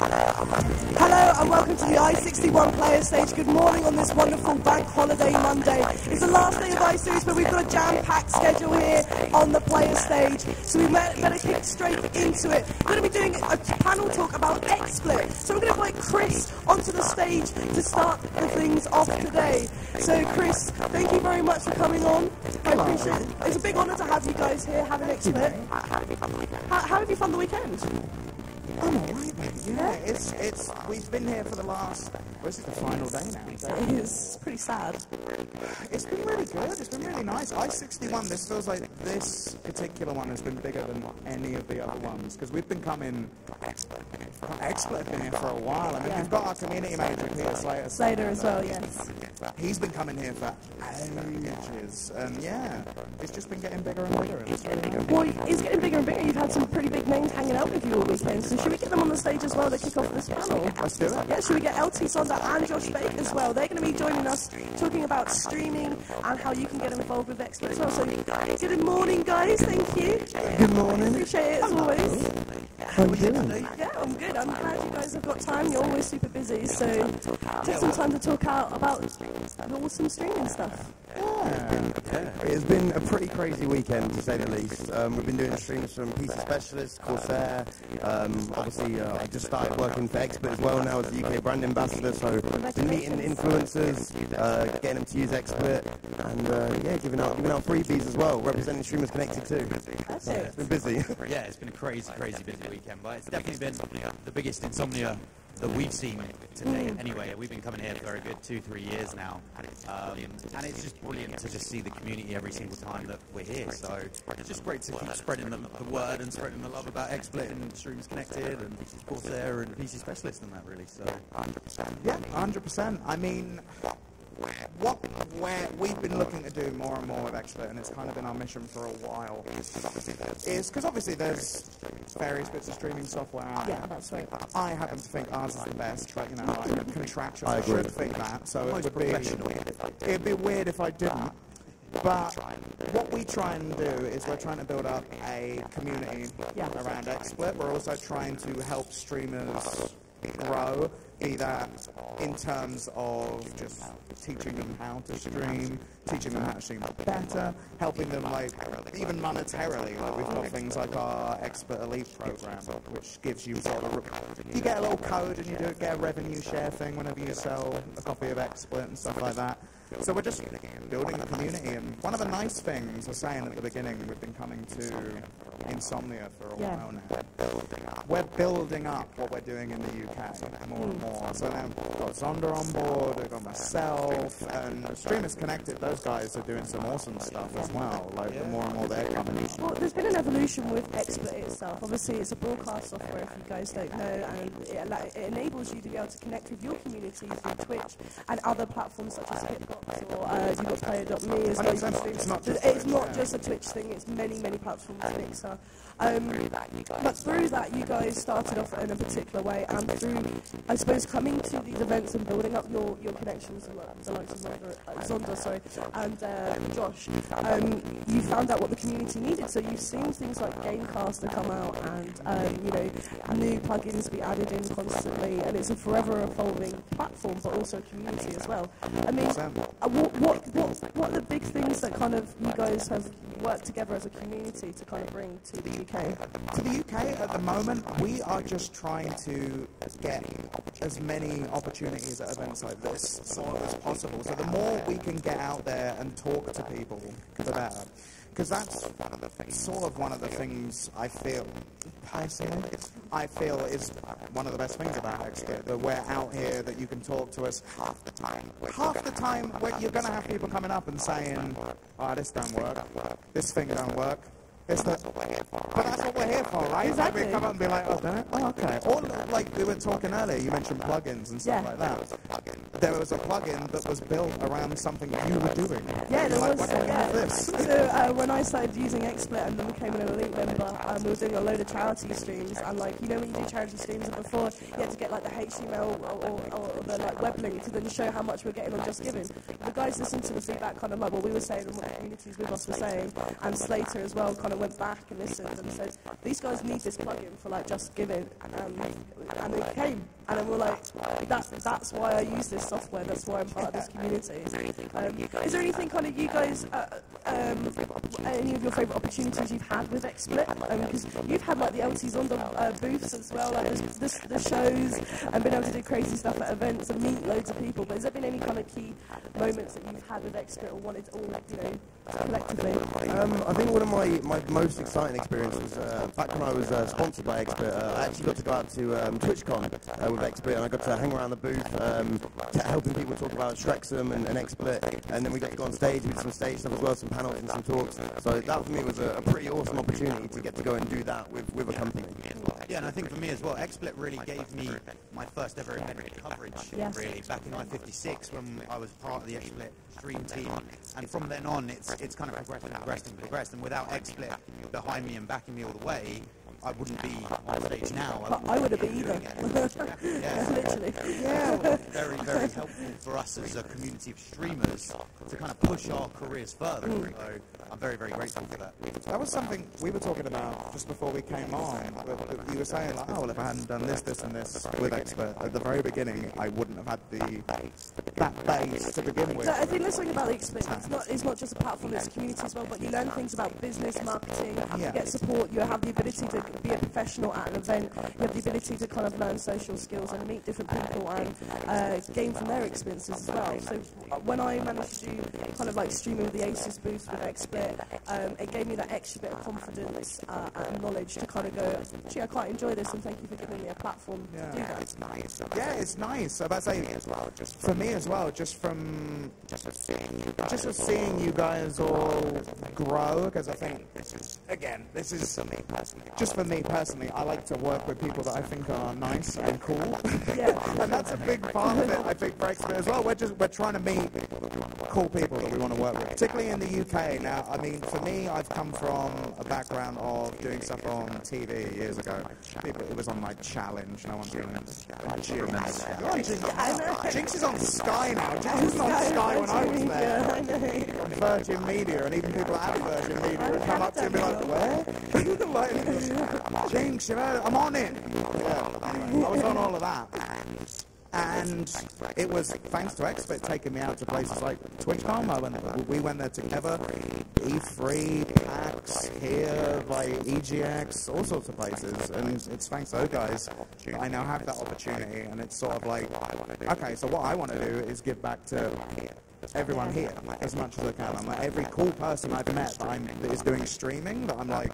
Hello and welcome to the I-61 player stage. Good morning on this wonderful bank holiday Monday. It's the last day of I-Series, but we've got a jam-packed schedule here on the player stage, so we better kick straight into it. We're going to be doing a panel talk about XSplit, so we're going to invite Chris onto the stage to start the things off today. So Chris, thank you very much for coming on. I appreciate it. It's a big honour to have you guys here having XSplit. How have you found the weekend? I'm alright, mate. Yeah, we've been here for the last, this is the final day now. It is pretty sad. It's been really good, it's been really nice. I-61, this feels like this particular one has been bigger than any of the other ones, because we've been coming, XSplit have been here for a while. I mean, we've got our community manager, Peter Slater. Slater as well, yes. He's been coming here for ages, and yeah, it's just been getting bigger and bigger. And it's really good. Well, it's getting bigger and bigger. You've had some pretty big names hanging out with you all weekend, so should we get them on the stage as well to kick off this panel? Let's do it. Yeah, should we get LT Sonda and Josh Bake as well? They're going to be joining us, talking about streaming and how you can get involved with XSplit as well. So, good morning, guys. Thank you. Good morning. Appreciate it as always. How are you doing? Yeah, I'm good. I'm glad you guys have got time. You're always super busy, so take some time to talk out about the awesome streaming stuff. It's been a pretty crazy weekend, to say the least. We've been doing streams from PC Specialist, Corsair. Obviously, I just started working for XSplit as well now as the UK brand ambassador, so been meeting influencers, getting them to use XSplit, and yeah, giving out freebies as well, representing streamers connected too. So it's been busy. Yeah, it's been a crazy busy weekend, but it's definitely been the biggest insomnia that we've seen to date anyway. We've been coming here for a good 2-3 years now, and it's just brilliant to just see the community every single time that we're here. So it's just great to keep spreading the word and spreading the love about XSplit and Streamers Connected and Corsair and PC Specialist and that, really. So yeah, 100%. I mean, what we've been looking to do more and more with XSplit, and it's kind of been our mission for a while, is because obviously there's various bits of streaming software out there. Yeah, that's right. I happen to think ours is the best, but you know, like contractually I should think that. So it'd be weird if I didn't. But what we try and do is we're trying to build up a community around XSplit. We're also trying to help streamers grow, either in terms of just teaching them how to stream, teaching them how to stream better, helping them like even monetarily. Like we've got things like our XSplit Elite program, which gives you sort of you get a little code and you get a revenue share thing whenever you sell a copy of XSplit and stuff like that. So we're just building a community, and one of the nice things we're saying at the beginning, we've been coming to Insomnia for a while now. We're building up what we're doing in the UK more and more. So now we've got Zonda on board, we've got myself, and Streamers Connected, those guys are doing some awesome stuff as well, like the more and more they're coming. Well, there's been an evolution with XSplit itself. Obviously, it's a broadcast software, if you guys don't know, and it enables you to be able to connect with your community through Twitch and other platforms such as Hitbox or YouGotPlayer.me as well. It's not just a Twitch thing, it's many platforms, Mixer. But through that, you guys started off in a particular way, and through, I suppose, coming to these events and building up your connections with the likes of Zonda, and Josh, you found out what the community needed. So you've seen things like Gamecaster come out, and you know, new plugins be added in constantly, and it's a forever evolving platform, but also community as well. I mean, what are the big things that kind of you guys have worked together as a community to kind of bring to the UK? To the UK at the moment, we are just trying to get as many opportunities at events like this sort of as possible. So the more we can get out there and talk to people, the better. Because that's sort of one of the things I feel, personally, is one of the best things about XSplit, that we're out here, that you can talk to us half the time. Half the time, you're going to have people coming up and saying, oh, this don't work, this thing don't work. But that's what we're here for, right? Exactly. Like we come up and be like, oh, don't it? Oh, okay. Or like we were talking earlier, you mentioned plugins and stuff like that. There was a plugin that was built around something you were doing. Yeah, there like, was. this? So when I started using XSplit and then became an Elite member, we were doing a load of charity streams, and like, you know, when you do charity streams, and before you had to get like the HTML or the like web link to then show how much we're getting on Just Giving. The guys listened to the feedback, kind of like what we were saying and what the communities with us were saying, and Slater as well kind of went back and listened and said, these guys need this plugin for like Just Giving, and it came, and then we're like, that's why I use this software, that's why I'm part of this community. Is there anything kind of you guys, any of your favourite opportunities you've had with XSplit? Because you've had like the LTs on the booths as well, like the shows, and been able to do crazy stuff at events and meet loads of people, but has there been any kind of key moments that you've had with XSplit or wanted, or you know, collectively? I think one of my most exciting experiences was back when I was sponsored by XSplit. I actually got to go out to TwitchCon with XSplit, and I got to hang around the booth, helping people talk about Shrexham and XSplit, and then we got to go on stage. We did some stage stuff as well, some panels and some talks. So that for me was a pretty awesome opportunity to get to go and do that with a company. Yeah, and I think for me as well, XSplit really gave me my first ever event coverage, really, back in I-56 when I was part of the XSplit stream team. And from then on, it's kind of progressed. And without XSplit behind me and backing me all the way, I wouldn't be on stage now. But I wouldn't be either. Yeah, literally. Yeah, very, very helpful for us as a community of streamers to kind of push our careers further. So I'm very, very grateful for that. That was something we were talking about just before we came on. You were saying, like, oh, well, if I hadn't done this, and this with XSplit at the very beginning, I wouldn't have had that base to begin with. So I think the thing about the XSplit, it's not just a platform, it's a community as well, but you learn things about business, marketing, you get support, you have the ability to be a professional at an event, you have the ability to kind of learn social skills and meet different people and gain from their experiences as well. So when I managed to do kind of like streaming with the Asus booth with XSplit, it gave me that extra bit of confidence and knowledge to kind of go, actually I quite enjoy this and thank you for giving me a platform to do that. Yeah, it's nice. About to say, for me as well, just from seeing you guys all grow, because I think, again, this is just for me personally, I like to work with people that I think are nice and cool. Yeah. And that's a big part of it, I think, for XSplit as well. We're trying to meet cool people that we want to work with, particularly in the UK. Now, I mean, for me, I've come from a background of doing stuff on TV years ago. It was on like Challenge. No one's doing it. Jinx is on Sky now. Jinx was on Sky when I was there. Virgin Media, and even people at Virgin Media would come up to me like, where? Like, Jinx, I'm on it. Yeah, anyway, I was on all of that. And it was thanks to XSplit taking me out to places like TwitchCon. We went there together, E3, PAX, here, like EGX, all sorts of places. And it's thanks to those guys that I now have that opportunity. And it's sort of like, okay, so what I want to do is give back to everyone here as much as I can. I'm like, every cool person I've met that is doing streaming, that I'm like,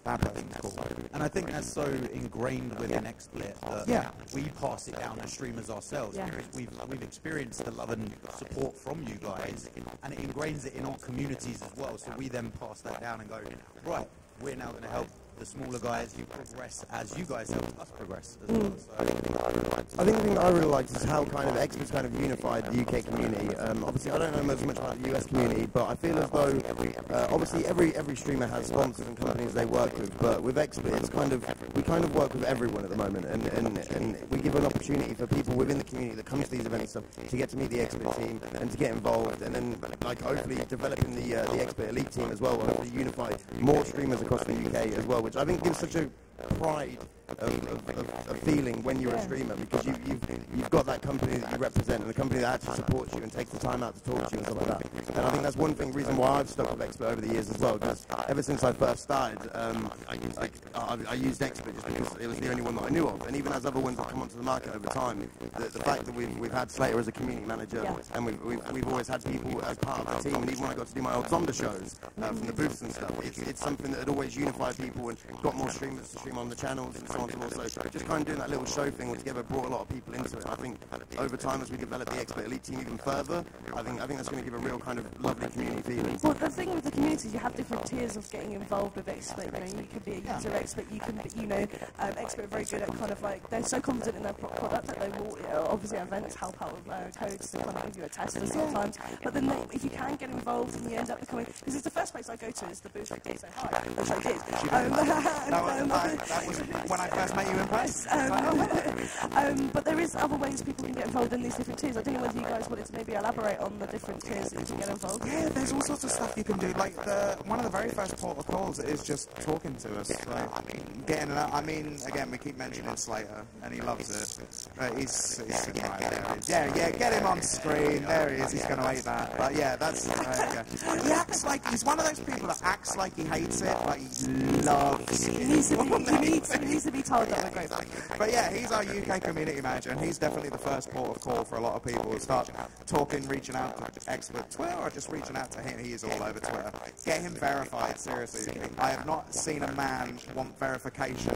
that person's cool. And I think that's so ingrained within XSplit that we pass it down as streamers ourselves because we've experienced the love and support from you guys, and it ingrains it in our communities as well. So we then pass that down and go, right, we're now going to help the smaller guys progress as you guys help us progress as well. So I think the thing that I really liked is how kind of XSplit's kind of unified the UK community. Obviously, I don't know as much about the US community, but I feel as though obviously every streamer has sponsors and companies they work with, but with XSplit, it's we kind of work with everyone at the moment, and we give an opportunity for people within the community that come to these events to get to meet the XSplit team and to get involved, and then like hopefully developing the XSplit Elite team as well, and to unify more streamers across the UK as well, which I think gives such a pride of feeling when you're a streamer, because you've got that company that you represent and the company that actually supports you and takes the time out to talk to you and stuff like that. And I think that's one reason why I've stuck with XSplit over the years as well, because ever since I first started, I used XSplit just because it was the only one that I knew of. And even as other ones have come onto the market over time, the fact that we've had Slater as a community manager, and we've always had people as part of the team, and even when I got to do my old Zonda shows from the booths and stuff, it's something that had always unified people and got more streamers to stream on the channels and so on and so forth. So just kind of doing that little show thing all together brought a lot of people into it. And I think over time, as we develop the XSplit Elite team even further, I think that's going to give a real kind of lovely community feeling. Well, the thing with the community is you have different tiers of getting involved with XSplit. You know, you could be a user of XSplit, you can be, XSplit are very good at kind of like, they're so confident in their product that they will, obviously events help out with codes to kind of give you a tester sometimes. But then if you can get involved and you end up becoming, because it's the first place I go to is the booth like this, so hi, which I did. That was when I first met you in person. But there is other ways people can get involved in these different tiers. I don't know whether you guys wanted to maybe elaborate on the different tiers that you can get involved. Yeah, there's all sorts of stuff you can do. Like one of the very first port of calls is just talking to us. Again, we keep mentioning Slater, and he loves it. He's sitting right there. Yeah, get him on screen. There he is. He's going to hate that. But yeah, that's. He acts like he's one of those people that acts like he hates it, but he loves it. He needs to be He needs to be told that we're great. But yeah, he's our UK community manager, and he's definitely the first port of call for a lot of people to start talking, reaching out to XSplit Twitter, or just reaching out to him. He is all over Twitter. Get him verified, seriously. I have not seen a man want verification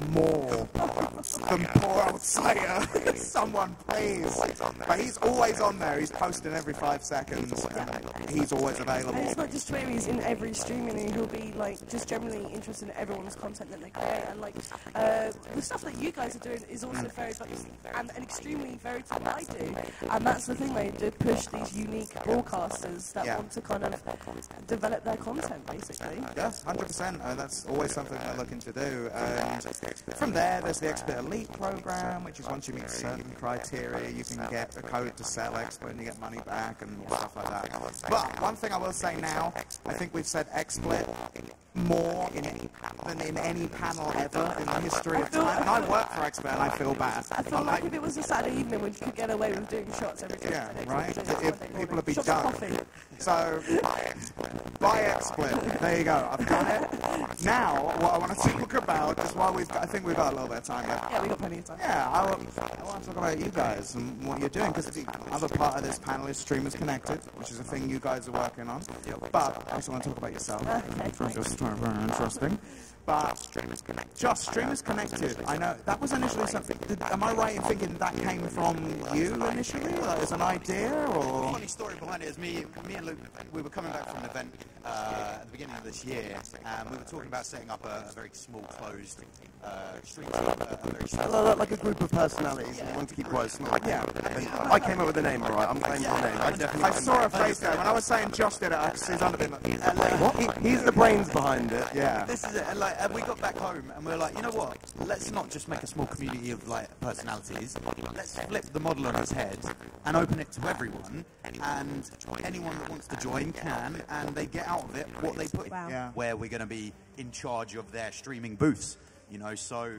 more than poor old Slayer. Someone, please. But he's always on there. He's posting every 5 seconds, and he's always available. And it's not just Twitter, he's in every stream, and he'll be like just generally interested in everyone's content that they create, and like the stuff that you guys are doing is also very and extremely very to what I do, and that's the thing, they do push these unique broadcasters that want to kind of develop their content, basically. Yes, 100%. That's always something they're looking to do. From there, there's the XSplit Elite program, which is once you meet certain criteria, you can get a code to sell XSplit and you get money back and stuff like that. But one thing I will say now, I think we've said XSplit more than in any panel ever in the history of time. And I work for XSplit and I feel bad. I feel like if it was a Saturday evening, we could get away with doing shots every day. Yeah, right? People would be done. So, buy XSplit. There you go. I've done it. Now, what I want to talk about is while I think we've got a little bit of time left. Yeah, we've got plenty of time. Yeah, I want to talk about you guys and what you're doing, because the other part of this panel is Streamers Connected, which is a thing you guys are working on. But I also want to talk about yourself. Which is very interesting. But just Streamers Connected, I know that was initially something. Am I right in thinking that came from you initially, like as an idea, or? Funny story behind it is me and Luke. We were coming back from an event at the beginning of this year, and we were talking about setting up a very small, closed stream. Like a group of personalities who want to keep quite small. Yeah. I came up with the name, all right. I'm claiming the name. I saw a face there when I was saying Josh did it. I could see his under being like, what? He's the brains behind it. Yeah. This is it. And we got back home and we were like, you know what? Let's not just make a small community of like personalities. Let's flip the model on its head and open it to everyone. And anyone that wants to join can, and they get out of it what they put. Wow. Yeah. Where we're going to be in charge of their streaming booths. You know, so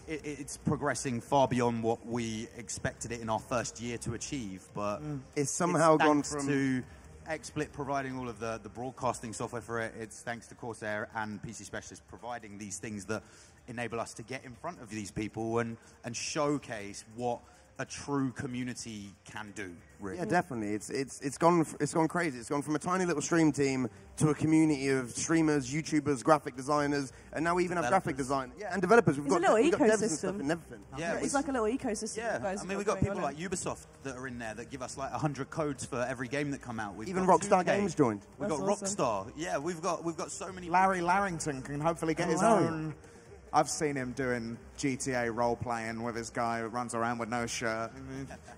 it's progressing far beyond what we expected it in our first year to achieve. But It's somehow gone thanks from to XSplit providing all of the broadcasting software for it. It's thanks to Corsair and PC Specialist providing these things that enable us to get in front of these people and showcase what a true community can do. Really. Yeah, definitely. It's gone crazy. It's gone from a tiny little stream team to a community of streamers, YouTubers, graphic designers, and now we even have graphic designers. Yeah, and developers. We've got a little devs and stuff ecosystem. and everything. Yeah, It's like a little ecosystem. Yeah, Guys I mean, we've got people like Ubisoft that are in there that give us like 100 codes for every game that come out. Even Rockstar Games joined. We've got That's awesome. Rockstar. Yeah, we've got so many. Larry Larrington can hopefully get his own. I've seen him doing GTA role-playing with his guy who runs around with no shirt.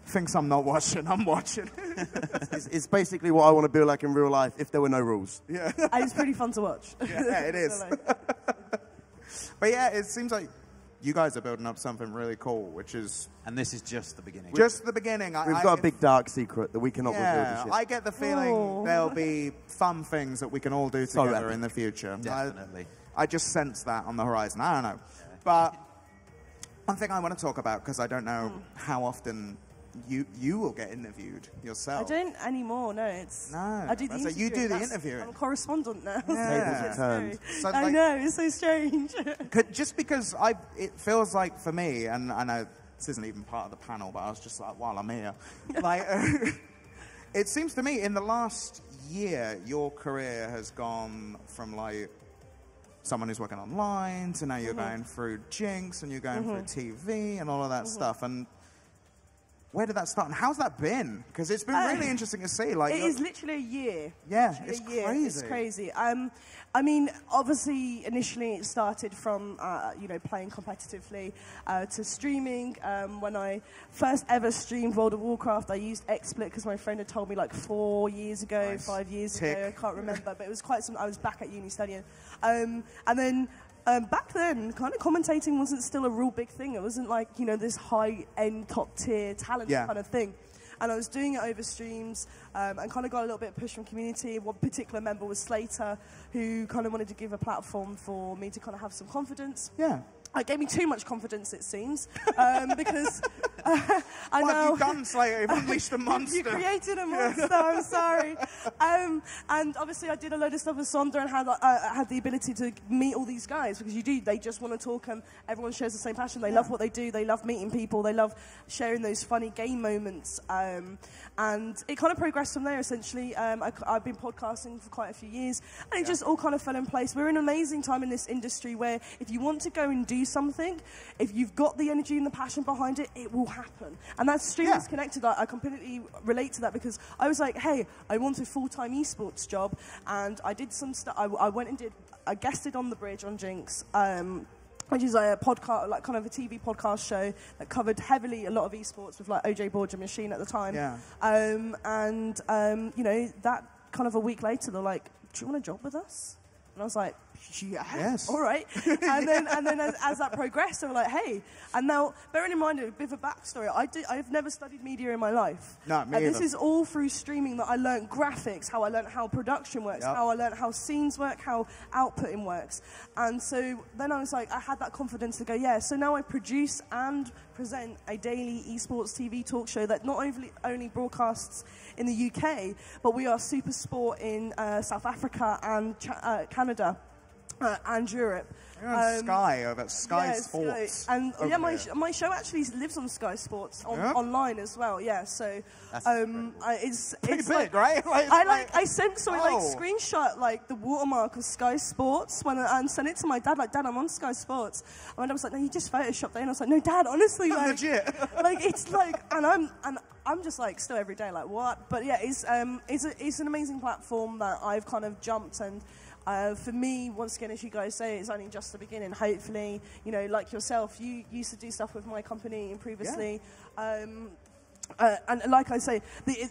Thinks I'm not watching, I'm watching. It's basically what I want to be like in real life if there were no rules. Yeah. And it's pretty fun to watch. Yeah, it is. But yeah, it seems like you guys are building up something really cool, which is... And this is just the beginning. Just the beginning. We've got a big dark secret that we cannot reveal just yet. I get the feeling there'll be fun things that we can all do together in the future. Definitely. I just sense that on the horizon. I don't know. But one thing I want to talk about, because I don't know how often you will get interviewed yourself. I don't anymore, no. It's No. I do the So you do the interviewing. I'm a correspondent now. Yeah. It's scary. So, I like- know, it's so strange. Just because it feels like for me, and I know this isn't even part of the panel, but I was just like, while I'm here, like, it seems to me in the last year, your career has gone from like someone who's working online to now you're going through Jinx and you're going through TV and all of that stuff. And where did that start? And how's that been? Because it's been really interesting to see. Like, it is literally a year. Yeah, Literally it's a year. crazy. It's crazy. I mean, obviously, initially it started from, playing competitively to streaming. When I first ever streamed World of Warcraft, I used XSplit because my friend had told me like 4 years ago, 5 years ago, I can't remember, but it was quite some, I was back at uni studying. And then back then, kind of commentating wasn't still a real big thing. It wasn't like, this high-end, top-tier talent kind of thing. And I was doing it over streams and kind of got a little bit of push from community. One particular member was Slater, who kind of wanted to give a platform for me to kind of have some confidence. Yeah. It gave me too much confidence, it seems, because I What know... have you done, Slater? You've unleashed a monster. You created a monster, I'm sorry. And obviously I did a load of stuff with Sonda and had the ability to meet all these guys, because they just want to talk, and everyone shares the same passion. They love what they do, they love meeting people, they love sharing those funny game moments. And it kind of progressed from there, essentially. I've been podcasting for quite a few years, and it just all kind of fell in place. We're in an amazing time in this industry where if you want to go and do something, if you've got the energy and the passion behind it, it will happen. And that's Streamers Connected. I completely relate to that, because I was like, hey, I want a full-time esports job, and I did some stuff. I went and I guested on The Bridge on Jinx, which is a podcast, like kind of a TV podcast show that covered heavily a lot of esports with like OJ Borgia Machine at the time. Yeah. You know, that kind of a week later, they're like, do you want a job with us? And I was like, Yes. all right. And then as that progressed, they were like, hey. And now, bearing in mind a bit of a backstory, I've never studied media in my life. No, me either. This is all through streaming that I learned graphics, how I learned how production works, how I learned how scenes work, how outputting works. And so then I was like, I had that confidence to go, yeah. So now I produce and present a daily esports TV talk show that not only broadcasts in the UK, but we are Super Sport in South Africa and Canada. And Europe. You're on Sky over at Sky Sports. Sky. And my show actually lives on Sky Sports online as well. Yeah, so it's pretty big, like, right? I screenshot like the watermark of Sky Sports and sent it to my dad. Like, Dad, I'm on Sky Sports. And my dad was like, no, you just photoshopped it. And I was like, no, Dad, honestly, like, legit. Like it's like, and I'm just like still every day like what? But yeah, it's an amazing platform that I've kind of jumped and. For me, once again, as you guys say, it's only just the beginning. Hopefully, you know, like yourself, you used to do stuff with my company previously. Yeah. And like I say,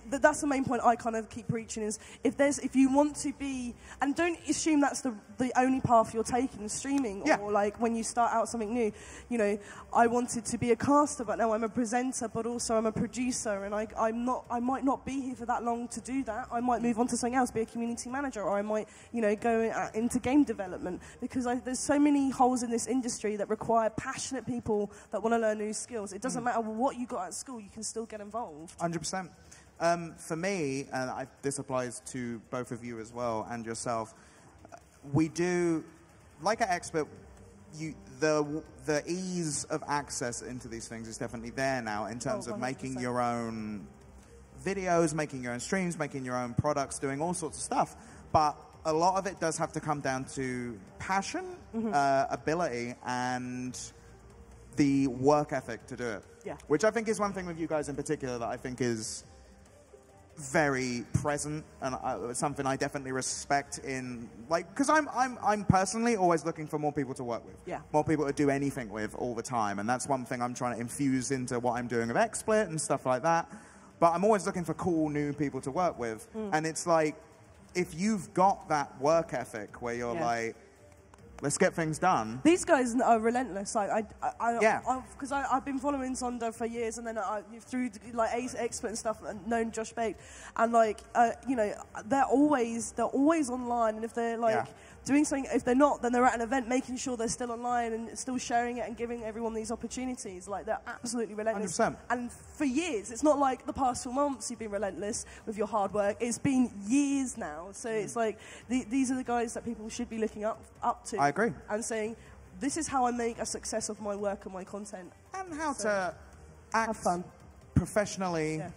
that's the main point I kind of keep preaching is if you want to be, and don't assume that's the only path you're taking, streaming, or like when you start out something new. You know, I wanted to be a caster, but now I'm a presenter, but also I'm a producer, and I might not be here for that long to do that. I might move on to something else, be a community manager, or I might, you know, go into game development, because there's so many holes in this industry that require passionate people that want to learn new skills. It doesn't matter what you got at school, you can still get involved. 100%. For me, and this applies to both of you as well and yourself, we do, like at XSplit, the ease of access into these things is definitely there now in terms of making your own videos, making your own streams, making your own products, doing all sorts of stuff. But a lot of it does have to come down to passion, ability, and the work ethic to do it. Yeah. Which I think is one thing with you guys in particular that I think is very present, and something I definitely respect in, like, because I'm personally always looking for more people to work with. Yeah. More people to do anything with all the time, and that's one thing I'm trying to infuse into what I'm doing with XSplit and stuff like that. But I'm always looking for cool new people to work with, and it's like, if you've got that work ethic where you're like, let's get things done. These guys are relentless. Like because I've been following Sonda for years, and then through like XSplit and stuff, and known Josh Bate, and like you know, they're always online, and if they're like doing something, if they're not, then they're at an event making sure they're still online and still sharing it and giving everyone these opportunities. Like, they're absolutely relentless. 100%. And for years, it's not like the past 4 months you've been relentless with your hard work. It's been years now. So it's like these are the guys that people should be looking up to. I agree. And saying, this is how I make a success of my work and my content. And how to act professionally. Yeah.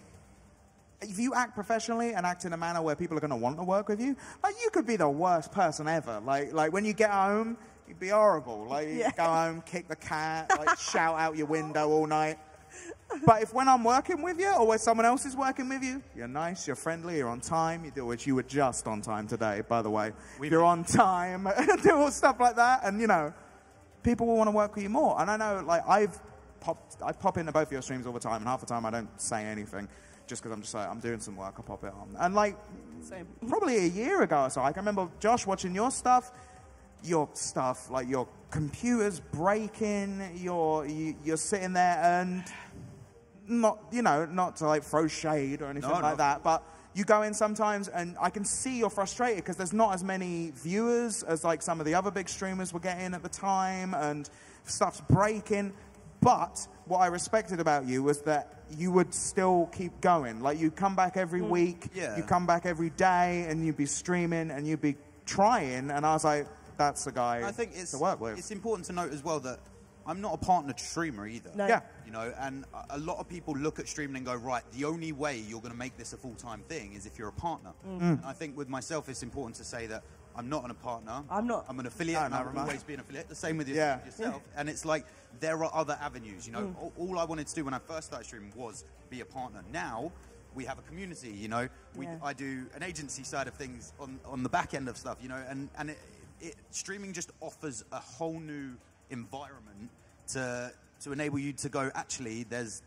If you act professionally and act in a manner where people are going to want to work with you, like, you could be the worst person ever. Like when you get home, you'd be horrible. Like, you go home, kick the cat, like, shout out your window all night. But if when I'm working with you, or when someone else is working with you, you're nice, you're friendly, you're on time, you do, which you were just on time today, by the way. You're on time, do all stuff like that, and, you know, people will want to work with you more. And I know, like, I pop into both of your streams all the time, and half the time I don't say anything. Just because I'm just like, I'm doing some work, I'll pop it on. And like, probably a year ago or so, I can remember, Josh, watching your stuff, like your computer's breaking, you're sitting there, and not, you know, not to like throw shade or anything like that, but you go in sometimes and I can see you're frustrated because there's not as many viewers as like some of the other big streamers were getting at the time, and stuff's breaking. But what I respected about you was that you would still keep going. Like, you'd come back every week, you come back every day, and you'd be streaming and you'd be trying. And I was like, that's the guy I think it's, to work with. It's important to note as well that I'm not a partnered streamer either. No. Yeah. You know, and a lot of people look at streaming and go, right, the only way you're going to make this a full-time thing is if you're a partner. And I think with myself, it's important to say that I'm not a partner. I'm not. I'm an affiliate, and I will always be an affiliate. The same with yourself. And it's like, there are other avenues, you know. All I wanted to do when I first started streaming was be a partner. Now, we have a community, you know. I do an agency side of things on the back end of stuff, you know, and streaming just offers a whole new environment to enable you to go, actually, there's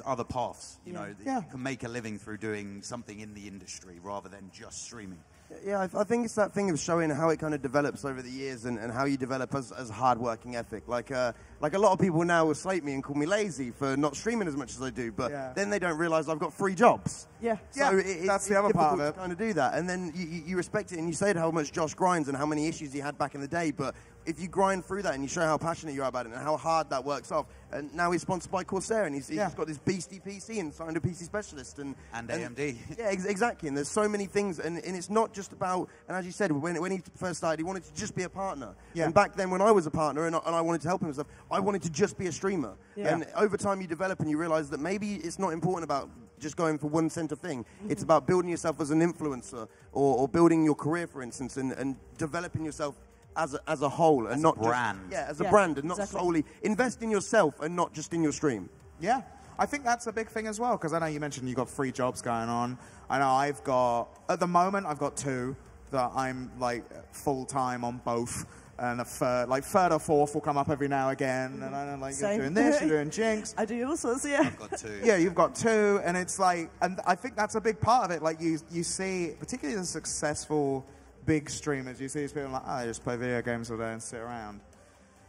other paths, you know, that you can make a living through doing something in the industry rather than just streaming. Yeah, I think it's that thing of showing how it kind of develops over the years and how you develop as hard-working ethic. Like a lot of people now will slate me and call me lazy for not streaming as much as I do, but then they don't realise I've got 3 jobs. Yeah. So that's the other part of it. To kind of do that, and then you respect it and you say how much Josh grinds and how many issues he had back in the day, but if you grind through that and you show how passionate you are about it and how hard that works off, and now he's sponsored by Corsair and he's got this beastie PC and signed a PC specialist and AMD. Yeah, exactly. And there's so many things, and it's not just about. And as you said, when he first started, he wanted to just be a partner. Yeah. And back then, when I was a partner and I wanted to help him and stuff, I wanted to just be a streamer. Yeah. And over time, you develop and you realize that maybe it's not important about just going for one center thing. It's about building yourself as an influencer or building your career, for instance, and developing yourself as a whole, and not brand. As a brand, and not solely invest in yourself and not just in your stream. Yeah, I think that's a big thing as well, because I know you mentioned you've got 3 jobs going on. I know at the moment I've got 2 that I'm like full time on both, and a third or fourth will come up every now and again, and I know, like, you're doing this, you're doing Jinx. I do all sorts, I've got 2. Yeah, you've got 2, and it's like, and I think that's a big part of it. Like, you see, particularly the successful big streamers, you see these people like, I just play video games all day and sit around.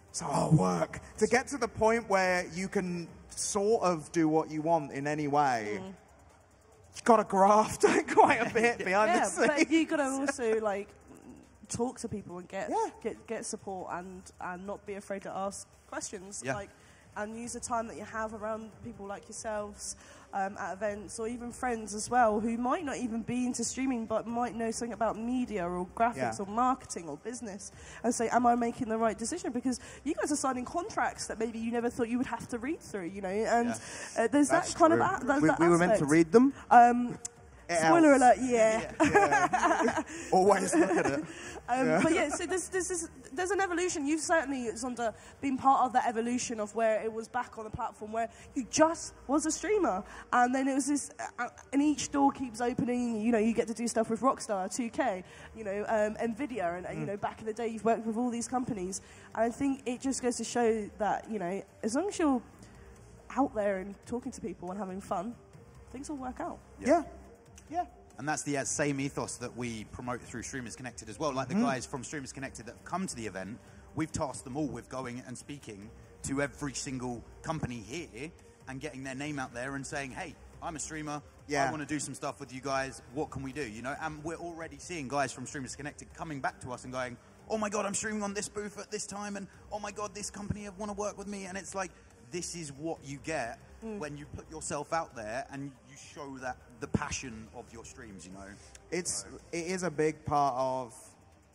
It's hard work. To get to the point where you can sort of do what you want in any way, you've got to graft quite a bit behind the scenes. But you've got to also, like, talk to people and get support and not be afraid to ask questions. Yeah. Like, and use the time that you have around people like yourselves at events, or even friends as well, who might not even be into streaming but might know something about media or graphics or marketing or business, and say, am I making the right decision? Because you guys are signing contracts that maybe you never thought you would have to read through, you know, and there's That's that kind true. of we were meant to read them. Spoiler alert, yeah. Always look at it. But yeah, so there's an evolution. You've certainly, Zonda, been part of that evolution of where it was back on a platform where you just was a streamer, and then it was this, and each door keeps opening. You know, you get to do stuff with Rockstar, 2K, you know, Nvidia, and you know, back in the day, you've worked with all these companies, and I think it just goes to show that, you know, as long as you're out there and talking to people and having fun, things will work out. Yeah. And that's the same ethos that we promote through Streamers Connected as well. Like the guys from Streamers Connected that have come to the event, we've tasked them all with going and speaking to every single company here and getting their name out there and saying, hey, I'm a streamer, I want to do some stuff with you guys, what can we do? You know, and we're already seeing guys from Streamers Connected coming back to us and going, oh my God, I'm streaming on this booth at this time, and oh my God, this company want to work with me. And it's like, this is what you get when you put yourself out there and you show that the passion of your streams, you know. It is a big part of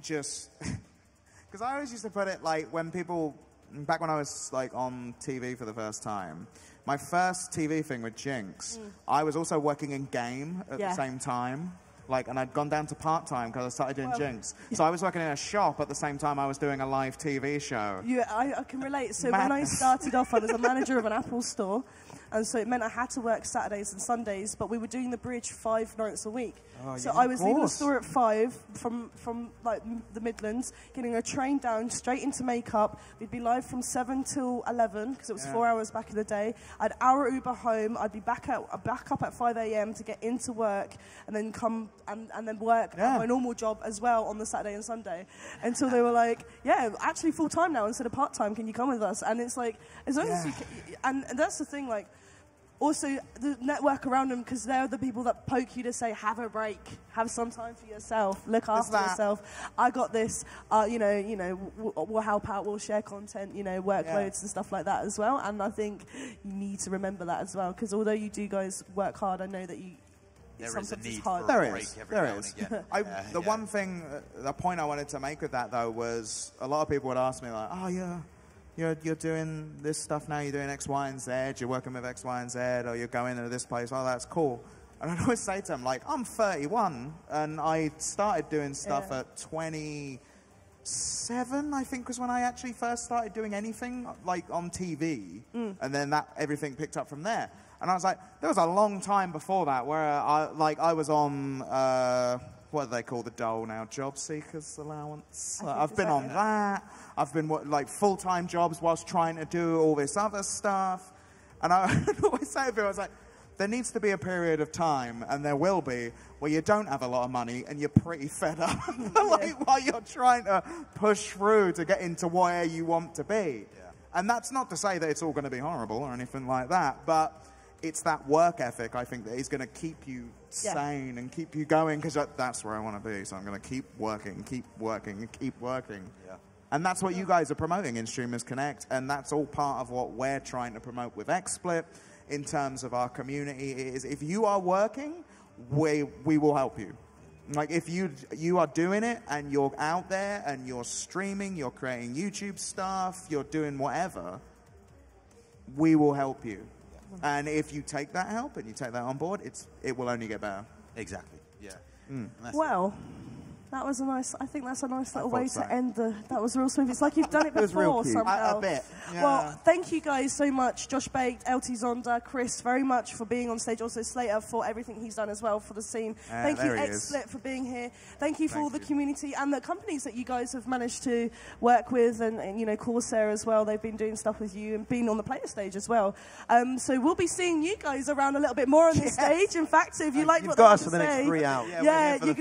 just, because I always used to put it like when people, back when I was like on TV for the first time, my first TV thing with Jinx, I was also working in game at the same time. Like, and I'd gone down to part-time because I started doing Jinx. So I was working in a shop at the same time I was doing a live TV show. Yeah, I can relate. So when I started off, I was a manager of an Apple store. And so it meant I had to work Saturdays and Sundays, but we were doing the bridge 5 nights a week. Oh, so I was leaving the store at 5 from like the Midlands, getting a train down straight into makeup. We'd be live from 7 till 11 because it was 4 hours back in the day. I'd hour Uber home. I'd be back up at 5 a.m. to get into work, and then come and then work at my normal job as well on the Saturday and Sunday, until they were like, yeah, actually full time now instead of part time. Can you come with us? And it's like, as long as you can, and that's the thing, like, also the network around them, because they're the people that poke you to say, have a break, have some time for yourself, look after yourself. I got this, we'll help out, we'll share content, workloads and stuff like that as well. And I think you need to remember that as well, because although you do guys work hard, I know that there is a need hard. for a break every now and again. The point I wanted to make with that though was a lot of people would ask me like, oh yeah, you're doing this stuff now, you're doing X, Y, and Z, you're working with X, Y, and Z, or you're going to this place, oh, that's cool. And I'd always say to them, like, I'm 31, and I started doing stuff at 27, I think, was when I actually first started doing anything, like, on TV, and then everything picked up from there. And I was like, there was a long time before that where I was on, what do they call the dole now? Job Seekers Allowance. I've been on that. I've been like full-time jobs whilst trying to do all this other stuff. And I always say to people, I was like, there needs to be a period of time, and there will be, where you don't have a lot of money and you're pretty fed up, while you're trying to push through to get into where you want to be. Yeah. And that's not to say that it's all going to be horrible or anything like that, but it's that work ethic, I think, that is going to keep you sane and keep you going, because that's where I want to be. So I'm going to keep working, and keep working. Yeah. And that's what you guys are promoting in Streamers Connect, and that's all part of what we're trying to promote with XSplit in terms of our community. Is if you are working, we will help you. Like, if you are doing it and you're out there and you're streaming, you're creating YouTube stuff, you're doing whatever, we will help you. And if you take that help and you take that on board, it will only get better. Exactly. Yeah. Well, that was I think that's a nice little way to end that was real smooth. It's like you've done it before somehow. A bit. Yeah. Well, thank you guys so much. Josh Baked, LT Zonda, Chris, very much for being on stage. Also Slater for everything he's done as well for the scene. Thank you, XSplit, for being here. Thank you for all the community and the companies that you guys have managed to work with, and Corsair as well. They've been doing stuff with you and been on the player stage as well. So we'll be seeing you guys around a little bit more on this stage. In fact, so if you like what got us for the next 3 hours.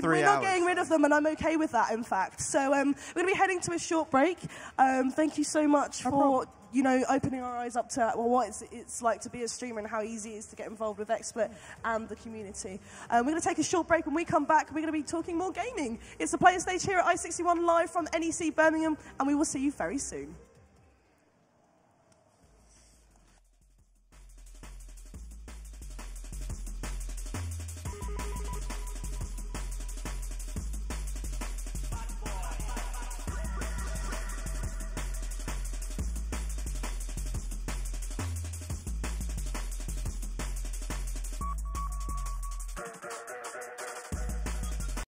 We're not getting rid of them, and I'm okay with that, in fact. So we're going to be heading to a short break. Thank you so much for opening our eyes up to what it's like to be a streamer and how easy it is to get involved with XSplit and the community. We're going to take a short break. When we come back, we're going to be talking more gaming. It's the player stage here at I61 live from NEC Birmingham, and we will see you very soon.